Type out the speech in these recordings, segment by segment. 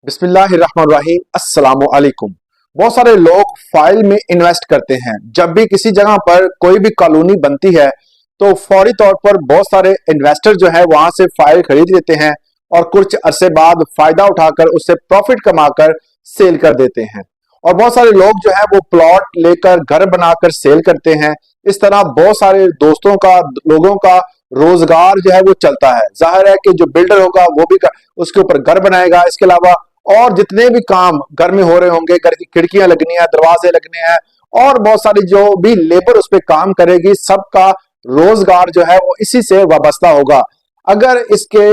बिस्मिल्लाहिर्रहमानिर्रहीम अस्सलामु अलैकुम। बहुत सारे लोग फाइल में इन्वेस्ट करते हैं। जब भी किसी जगह पर कोई भी कॉलोनी बनती है तो फौरी तौर पर बहुत सारे इन्वेस्टर जो है वहां से फाइल खरीद लेते हैं और कुछ अरसे बाद फायदा उठाकर उससे प्रॉफिट कमाकर सेल कर देते हैं। और बहुत सारे लोग जो है वो प्लॉट लेकर घर बनाकर सेल करते हैं। इस तरह बहुत सारे दोस्तों का, लोगों का रोजगार जो है वो चलता है। जाहिर है कि जो बिल्डर होगा वो भी उसके ऊपर घर बनाएगा। इसके अलावा और जितने भी काम घर में हो रहे होंगे, घर की खिड़कियां लगनी है, दरवाजे लगने हैं और बहुत सारी जो भी लेबर उस पर काम करेगी, सबका रोजगार जो है वो इसी से वाबस्ता होगा। अगर इसके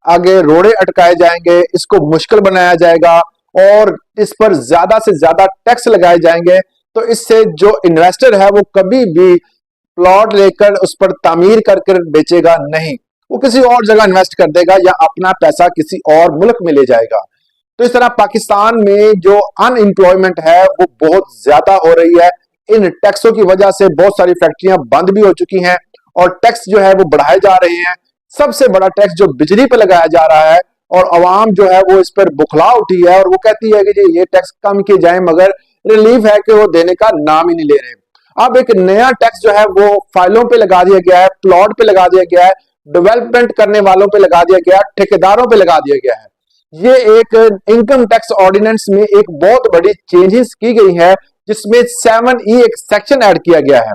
आगे रोड़े अटकाए जाएंगे, इसको मुश्किल बनाया जाएगा और इस पर ज्यादा से ज्यादा टैक्स लगाए जाएंगे तो इससे जो इन्वेस्टर है वो कभी भी प्लॉट लेकर उस पर तामीर कर बेचेगा नहीं। वो किसी और जगह इन्वेस्ट कर देगा या अपना पैसा किसी और मुल्क में ले जाएगा। तो इस तरह पाकिस्तान में जो अनएम्प्लॉयमेंट है वो बहुत ज्यादा हो रही है। इन टैक्सों की वजह से बहुत सारी फैक्ट्रियां बंद भी हो चुकी हैं और टैक्स जो है वो बढ़ाए जा रहे हैं। सबसे बड़ा टैक्स जो बिजली पर लगाया जा रहा है और अवाम जो है वो इस पर बुखला उठी है और वो कहती है कि जी ये टैक्स कम किए जाए, मगर रिलीफ है कि वो देने का नाम ही नहीं ले रहे। अब एक नया टैक्स जो है वो फाइलों पे लगा दिया गया है, प्लॉट पे लगा दिया गया है, डेवलपमेंट करने वालों पे लगा दिया गया है, ठेकेदारों पे लगा दिया गया है। ये एक इनकम टैक्स ऑर्डिनेंस में एक बहुत बड़ी चेंजेस की गई है जिसमें 7E एक सेक्शन ऐड किया गया है।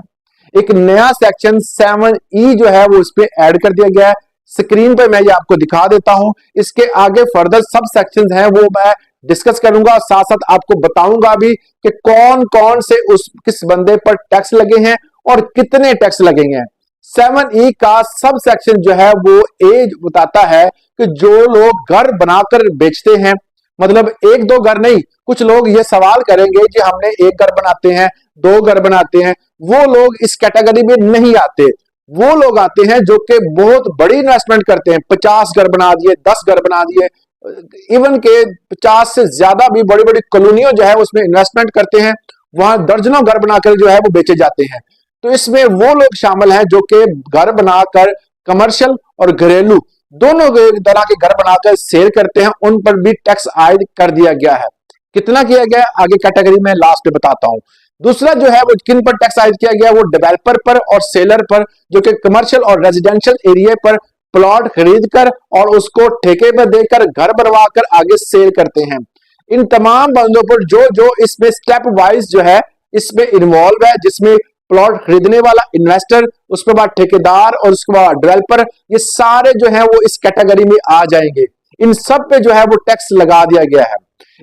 एक नया सेक्शन 7E जो है वो इस पे ऐड कर दिया गया है। स्क्रीन पर मैं ये आपको दिखा देता हूं। इसके आगे फर्दर सब सेक्शंस हैं वो मैं डिस्कस करूंगा, साथ साथ आपको बताऊंगा भी कि कौन कौन से उस किस बंदे पर टैक्स लगे हैं और कितने टैक्स लगेंगे। 7E का सब सेक्शन जो है वो एज बताता है कि जो लोग घर बनाकर बेचते हैं, मतलब एक दो घर नहीं, कुछ लोग ये सवाल करेंगे कि हमने एक घर बनाते हैं, दो घर बनाते हैं, वो लोग इस कैटेगरी में नहीं आते। वो लोग आते हैं जो कि बहुत बड़ी इन्वेस्टमेंट करते हैं, 50 घर बना दिए, 10 घर बना दिए, इवन के 50 से ज्यादा भी बड़ी बड़ी कॉलोनियों जो है उसमें इन्वेस्टमेंट करते हैं। वहां दर्जनों घर बनाकर जो है वो बेचे जाते हैं। तो इसमें वो लोग शामिल हैं जो कि घर बनाकर कमर्शियल और घरेलू दोनों तरह के घर बनाकर सेल करते हैं, उन पर भी टैक्स आयद कर दिया गया है। कितना किया गया है आगे कैटेगरी में लास्ट में बताता हूं। दूसरा जो है वो किन पर टैक्स आयद किया गया, वो डेवलपर पर और सेलर पर, जो कि कमर्शियल और रेजिडेंशियल एरिया पर प्लॉट खरीद कर और उसको ठेके पर देकर घर बनवाकर आगे सेल करते हैं। इन तमाम बंदों पर जो जो इसमें स्टेप वाइज जो है इसमें इन्वॉल्व है, जिसमें प्लॉट खरीदने वाला इन्वेस्टर, उसके बाद ठेकेदार और उसके बाद डेवलपर, ये सारे जो है वो इस कैटेगरी में आ जाएंगे। इन सब पे जो है वो टैक्स लगा दिया गया है।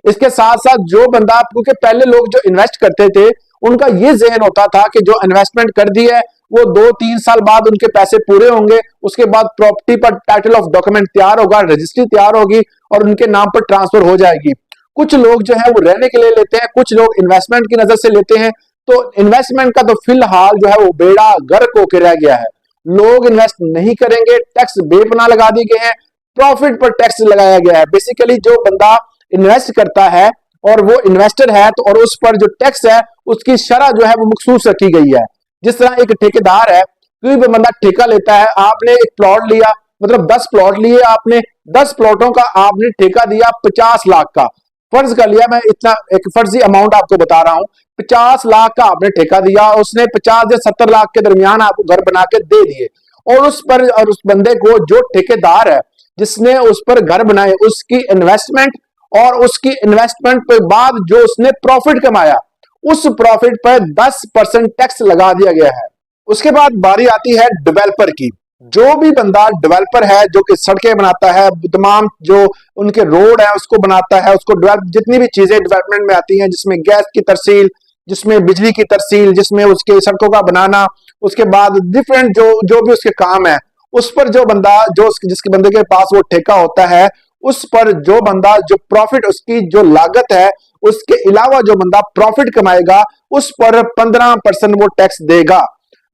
इसके साथ साथ जो बंदा, क्योंकि पहले लोग जो इन्वेस्ट करते थे उनका ये जहन होता था कि जो इन्वेस्टमेंट कर दी है वो 2-3 साल बाद उनके पैसे पूरे होंगे, उसके बाद प्रॉपर्टी पर टाइटल ऑफ डॉक्यूमेंट तैयार होगा, रजिस्ट्री तैयार होगी और उनके नाम पर ट्रांसफर हो जाएगी। कुछ लोग जो है वो रहने के लिए लेते हैं, कुछ लोग इन्वेस्टमेंट की नजर से लेते हैं। तो इन्वेस्टमेंट का तो फिलहाल जो है वो बेड़ा गर्क होकर रह गया है। लोग इन्वेस्ट नहीं करेंगे, टैक्स बेपनाह लगा दिए गए हैं, प्रॉफिट पर टैक्स लगाया गया है। बेसिकली जो बंदा इन्वेस्ट करता है और वो इन्वेस्टर है तो और उस पर जो टैक्स है उसकी शरह जो है वो मखसूस रखी गई है। जिस तरह एक ठेकेदार है, कोई भी बंदा ठेका लेता है, आपने एक प्लॉट लिया, मतलब 10 प्लॉट लिए आपने, 10 प्लॉटों का आपने ठेका दिया 50 लाख का, फर्ज कर लिया, मैं इतना एक फर्जी अमाउंट आपको बता रहा हूं, 50 लाख का आपने ठेका दिया, उसने 50 से 70 लाख के दरमियान आपको घर बना के दे दिए और उस पर और उस बंदे को, जो ठेकेदार है जिसने उस पर घर बनाए, उसकी इन्वेस्टमेंट और उसकी इन्वेस्टमेंट के बाद जो उसने प्रॉफिट कमाया उस प्रॉफिट पर 10% टैक्स लगा दिया गया है। उसके बाद बारी आती है डेवलपर की। जो भी बंदा डेवलपर है जो कि सड़कें बनाता है, तमाम जो उनके रोड है उसको बनाता है, उसको डेवलप, जितनी भी चीजें डेवलपमेंट में आती हैं, जिसमें गैस की तरसील, जिसमें बिजली की तरसील, जिसमें उसके सड़कों का बनाना, उसके बाद डिफरेंट जो जो भी उसके काम है, उस पर जो बंदा, जो जिसके बंदे के पास वो ठेका होता है, उस पर जो बंदा जो प्रॉफिट, उसकी जो लागत है उसके अलावा जो बंदा प्रॉफिट कमाएगा उस पर 15% वो टैक्स देगा।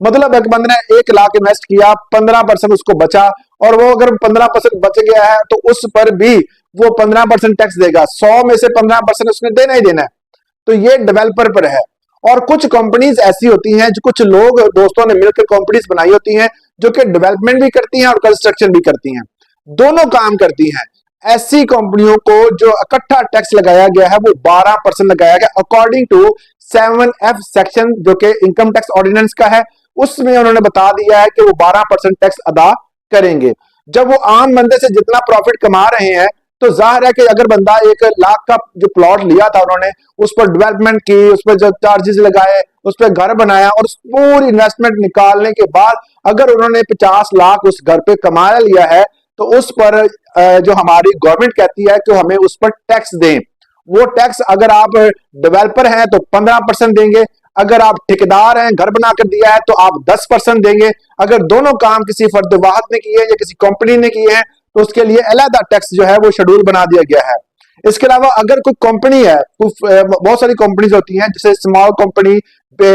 मतलब एक बंदे ने 1 लाख इन्वेस्ट किया, 15% उसको बचा और वो अगर 15% बच गया है तो उस पर भी वो 15% टैक्स देगा। 100 में से 15% उसने देना ही देना है। तो ये डेवलपर पर है। और कुछ कंपनीज ऐसी होती हैं, जो कुछ लोग दोस्तों ने मिलकर कंपनीज बनाई होती हैं जो कि डेवलपमेंट भी करती हैं और कंस्ट्रक्शन भी करती हैं, दोनों काम करती हैं। ऐसी कंपनियों को जो इकट्ठा टैक्स लगाया गया है वो 12% लगाया गया अकॉर्डिंग टू 7F सेक्शन, जो कि इनकम टैक्स ऑर्डिनेंस का है। उसमें उन्होंने बता दिया है कि वो 12% टैक्स अदा करेंगे। जब वो आम बंदे से जितना प्रॉफिट कमा रहे हैं, तो जाहिर है कि अगर बंदा 1 लाख का जो प्लॉट लिया था उन्होंने, उस पर डेवलपमेंट की, उस पर जो चार्जेस लगाए, उस पर घर बनाया और उस पूरी इन्वेस्टमेंट निकालने के बाद अगर उन्होंने 50 लाख उस घर पे कमा लिया है, तो उस पर जो हमारी गवर्नमेंट कहती है कि हमें उस पर टैक्स दें। वो टैक्स अगर आप डेवलपर हैं तो 15% देंगे, अगर आप ठेकेदार हैं, घर बनाकर दिया है, तो आप 10% देंगे। अगर दोनों काम किसी फर्द वाहिद ने किए हैं या किसी कंपनी ने किए हैं, तो उसके लिए अलग टैक्स जो है वो शेड्यूल बना दिया गया है। इसके अलावा अगर कोई कंपनी है, बहुत सारी कंपनीज होती हैं, जैसे स्मॉल कंपनी,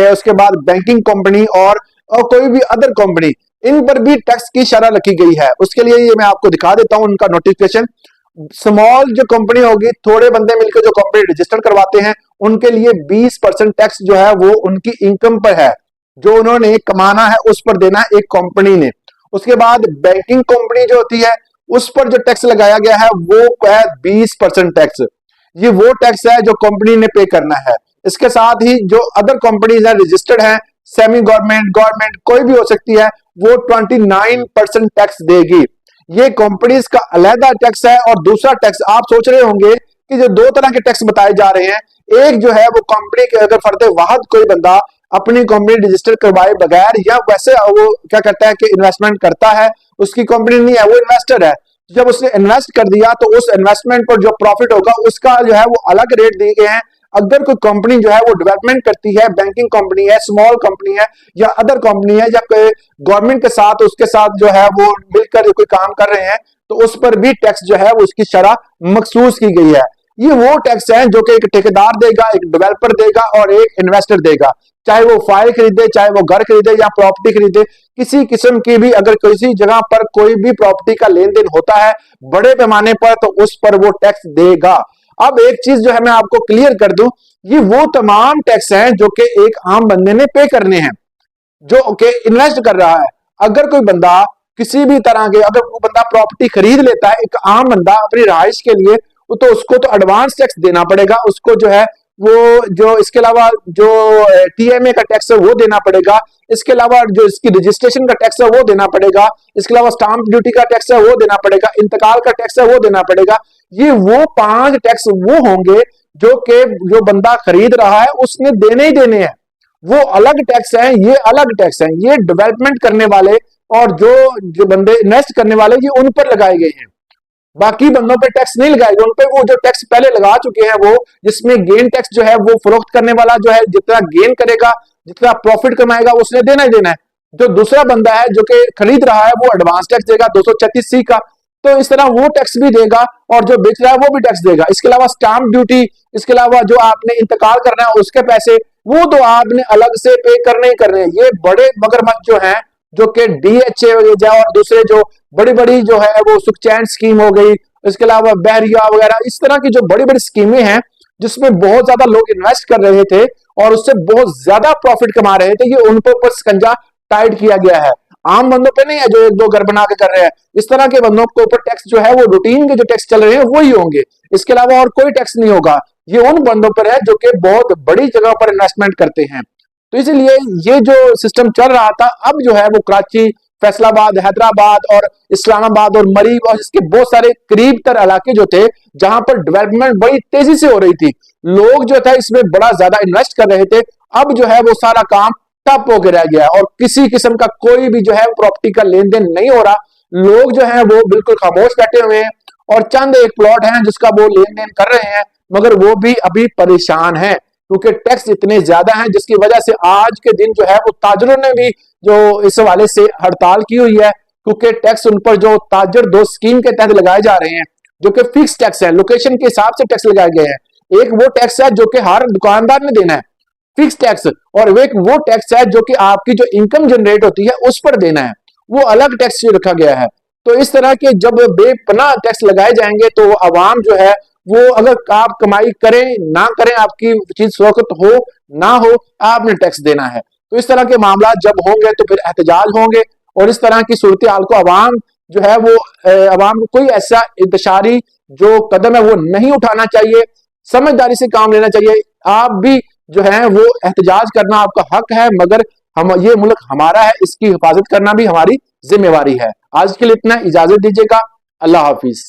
उसके बाद बैंकिंग कंपनी और कोई भी अदर कंपनी, इन पर भी टैक्स की शरह रखी गई है। उसके लिए ये मैं आपको दिखा देता हूं उनका नोटिफिकेशन। स्मॉल जो कंपनी होगी, थोड़े बंदे मिलकर जो कंपनी रजिस्टर करवाते हैं, उनके लिए 20% टैक्स जो है वो उनकी इनकम पर है, जो उन्होंने कमाना है उस पर देना है एक कंपनी ने। उसके बाद बैंकिंग कंपनी जो होती है, उस पर जो टैक्स लगाया गया है वो है 20% टैक्स। ये वो टैक्स है जो कंपनी ने पे करना है। इसके साथ ही जो अदर कंपनीज है, रजिस्टर्ड है, सेमी गवर्नमेंट, गवर्नमेंट कोई भी हो सकती है, वो 29% टैक्स देगी। ये कंपनीज का अलहदा टैक्स है। और दूसरा टैक्स आप सोच रहे होंगे कि जो दो तरह के टैक्स बताए जा रहे हैं, एक जो है वो कंपनी के अगर फर्द वाहिद कोई बंदा अपनी कंपनी रजिस्टर करवाए बगैर, या वैसे वो क्या करता है कि इन्वेस्टमेंट करता है, उसकी कंपनी नहीं है, वो इन्वेस्टर है, जब उसने इन्वेस्ट कर दिया तो उस इन्वेस्टमेंट पर जो प्रॉफिट होगा उसका जो है वो अलग रेट दिए गए हैं। अगर कोई कंपनी जो है वो डेवलपमेंट करती है, बैंकिंग कंपनी है, स्मॉल कंपनी है या अदर कंपनी है, या कोई गवर्नमेंट के साथ उसके साथ जो है वो मिलकर कोई काम कर रहे हैं, तो उस पर भी टैक्स जो है वो उसकी शरह मखसूस की गई है। ये वो टैक्स है जो कि एक ठेकेदार देगा, एक डेवलपर देगा और एक इन्वेस्टर देगा। चाहे वो फाइल खरीदे, चाहे वो घर खरीदे या प्रॉपर्टी खरीदे, किसी किस्म की भी अगर किसी जगह पर कोई भी प्रॉपर्टी का लेन देन होता है बड़े पैमाने पर, तो उस पर वो टैक्स देगा। अब एक चीज जो है मैं आपको क्लियर कर दूं, ये वो तमाम टैक्स हैं जो कि एक आम बंदे ने पे करने हैं, जो कि इन्वेस्ट कर रहा है। अगर कोई बंदा किसी भी तरह के, अगर वो बंदा प्रॉपर्टी खरीद लेता है, एक आम बंदा अपनी रहाइश के लिए, तो उसको तो एडवांस टैक्स देना पड़ेगा। उसको जो है वो जो इसके अलावा जो टीएमए का टैक्स है वो देना पड़ेगा। इसके अलावा जो इसकी रजिस्ट्रेशन का टैक्स है वो देना पड़ेगा। इसके अलावा स्टाम्प ड्यूटी का टैक्स है वो देना पड़ेगा। इंतकाल का टैक्स है वो देना पड़ेगा। ये वो 5 टैक्स वो होंगे जो कि जो बंदा खरीद रहा है उसने देने ही देने हैं। वो अलग टैक्स है, ये अलग टैक्स है। ये डेवलपमेंट करने वाले और जो बंदे इन्वेस्ट करने वाले, ये उन पर लगाए गए हैं। बाकी बंदों पे टैक्स नहीं लगाएगा। उन पे वो जो टैक्स पहले लगा चुके हैं, वो जिसमें गेन टैक्स जो है वो फरोख्त करने वाला जो है जितना गेन करेगा, जितना प्रॉफिट कमाएगा, उसने देना ही देना है। जो दूसरा बंदा है जो कि खरीद रहा है, वो एडवांस टैक्स देगा 236C का, तो इस तरह वो टैक्स भी देगा और जो बेच रहा है वो भी टैक्स देगा। इसके अलावा स्टाम्प ड्यूटी, इसके अलावा जो आपने इंतकाल करना है उसके पैसे, वो तो आपने अलग से पे करने ही करने हैं। ये बड़े मगरमच्छ जो हैं, जो कि डीएचए और दूसरे जो बड़ी बड़ी जो है वो सुखचैन स्कीम हो गई, इसके अलावा बहरिया वगैरह, इस तरह की जो बड़ी बड़ी स्कीमें हैं जिसमें बहुत ज्यादा लोग इन्वेस्ट कर रहे थे और उससे बहुत ज्यादा प्रॉफिट कमा रहे थे, ये उन पर ऊपर स्कंजा टाइट किया गया है। आम बंदों पे नहीं है जो 1-2 घर बना के कर रहे हैं। इस तरह के बंदों के ऊपर टैक्स जो है वो रूटीन के जो टैक्स चल रहे हैं वही होंगे, इसके अलावा और कोई टैक्स नहीं होगा। ये उन बंदों पर है जो कि बहुत बड़ी जगह पर इन्वेस्टमेंट करते हैं। तो इसलिए ये जो सिस्टम चल रहा था, अब जो है वो कराची, फैसलाबाद, हैदराबाद और इस्लामाबाद और मरीब और इसके बहुत सारे करीब तर इलाके जो थे, जहां पर डेवलपमेंट बड़ी तेजी से हो रही थी, लोग जो था इसमें बड़ा ज्यादा इन्वेस्ट कर रहे थे, अब जो है वो सारा काम ठप होकर रह गया है और किसी किस्म का कोई भी जो है प्रॉपर्टी का लेन देन नहीं हो रहा। लोग जो है वो बिल्कुल खामोश बैठे हुए हैं और चंद एक प्लॉट है जिसका वो लेन देन कर रहे हैं, मगर वो भी अभी परेशान है क्योंकि टैक्स इतने ज्यादा हैं, जिसकी वजह से आज के दिन जो है वो ताजरों ने भी जो इस हवाले से हड़ताल की हुई है, क्योंकि टैक्स उन पर जो ताजर 2 स्कीम के तहत लगाए जा रहे हैं, जो कि फिक्स टैक्स है, लोकेशन के हिसाब से टैक्स लगाए गए हैं। एक वो टैक्स है जो कि हर दुकानदार ने देना है, फिक्स टैक्स, और एक वो टैक्स है जो कि आपकी जो इनकम जनरेट होती है उस पर देना है, वो अलग टैक्स रखा गया है। तो इस तरह के जब बेपनाह टैक्स लगाए जाएंगे तो आवाम जो है वो, अगर आप कमाई करें ना करें, आपकी चीज फरोख्त हो ना हो, आपने टैक्स देना है। तो इस तरह के मामला जब होंगे तो फिर एहतजाज होंगे और इस तरह की सूरत हाल को आवाम जो है वो अवाम को कोई ऐसा इंतशारी जो कदम है वो नहीं उठाना चाहिए, समझदारी से काम लेना चाहिए। आप भी जो है वो एहतजाज करना आपका हक है, मगर हम ये मुल्क हमारा है, इसकी हिफाजत करना भी हमारी जिम्मेवारी है। आज के लिए इतना, इजाजत दीजिएगा। अल्लाह हाफिज।